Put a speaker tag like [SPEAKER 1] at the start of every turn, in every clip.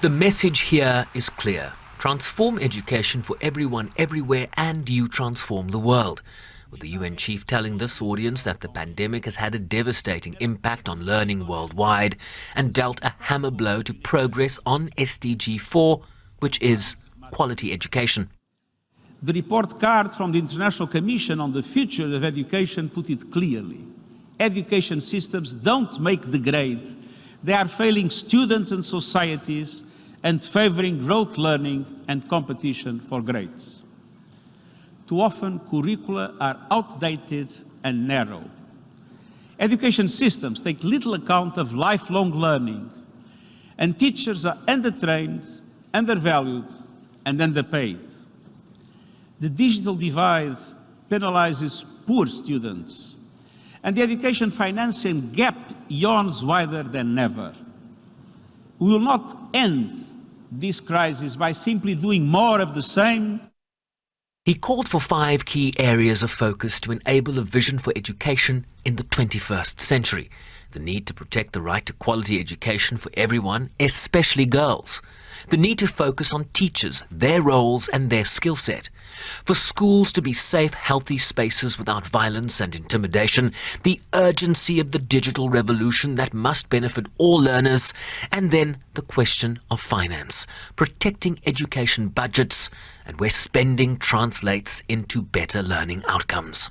[SPEAKER 1] The message here is clear. Transform education for everyone, everywhere, and you transform the world. With the UN chief telling this audience that the pandemic has had a devastating impact on learning worldwide and dealt a hammer blow to progress on SDG 4, which is quality education.
[SPEAKER 2] The report card from the International Commission on the Future of Education put it clearly. Education systems don't make the grade. They are failing students and societies and favoring rote learning and competition for grades. Too often, curricula are outdated and narrow. Education systems take little account of lifelong learning, and teachers are undertrained, undervalued, and underpaid. The digital divide penalizes poor students, and the education financing gap yawns wider than ever. We will not end this crisis by simply doing more of the same.
[SPEAKER 1] He called for 5 key areas of focus to enable a vision for education in the 21st century. The need to protect the right to quality education for everyone, especially girls. The need to focus on teachers, their roles and their skill set. For schools to be safe, healthy spaces without violence and intimidation. The urgency of the digital revolution that must benefit all learners. And then the question of finance. Protecting education budgets and where spending translates into better learning outcomes.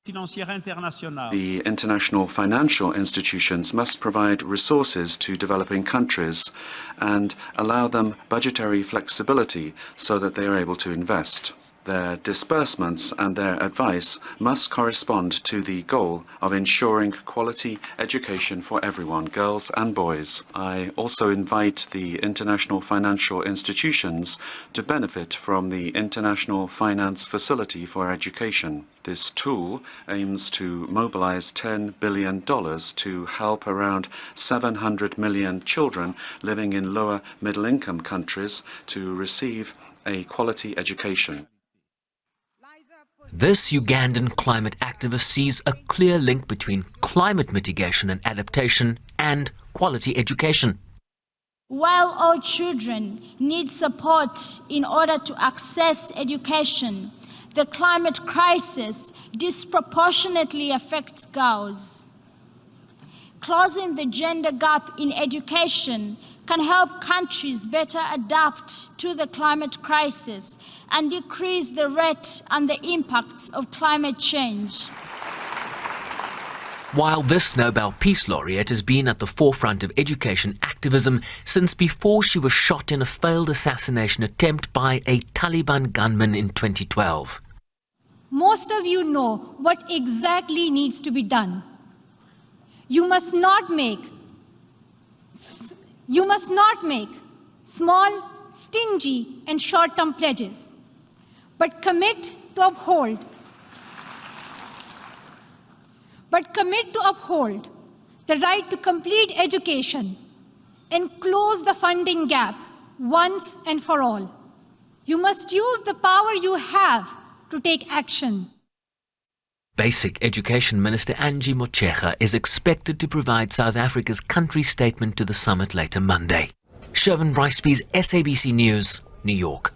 [SPEAKER 3] The international financial institutions must provide resources to developing countries and allow them budgetary flexibility so that they are able to invest. Their disbursements and their advice must correspond to the goal of ensuring quality education for everyone, girls and boys. I also invite the international financial institutions to benefit from the International Finance Facility for Education. This tool aims to mobilize $10 billion to help around 700 million children living in lower middle-income countries to receive a quality education.
[SPEAKER 1] This Ugandan climate activist sees a clear link between climate mitigation and adaptation and quality education.
[SPEAKER 4] While all children need support in order to access education, the climate crisis disproportionately affects girls. Closing the gender gap in education can help countries better adapt to the climate crisis and decrease the rate and the impacts of climate change.
[SPEAKER 1] While this Nobel Peace Laureate has been at the forefront of education activism since before she was shot in a failed assassination attempt by a Taliban gunman in 2012.
[SPEAKER 5] Most of you know what exactly needs to be done. You must not make small, stingy, and short-term pledges, but commit to uphold the right to complete education and close the funding gap once and for all. You must use the power you have to take action.
[SPEAKER 1] Basic Education Minister Angie Motshekga is expected to provide South Africa's country statement to the summit later Monday. Sherwin Bryceby's SABC News, New York.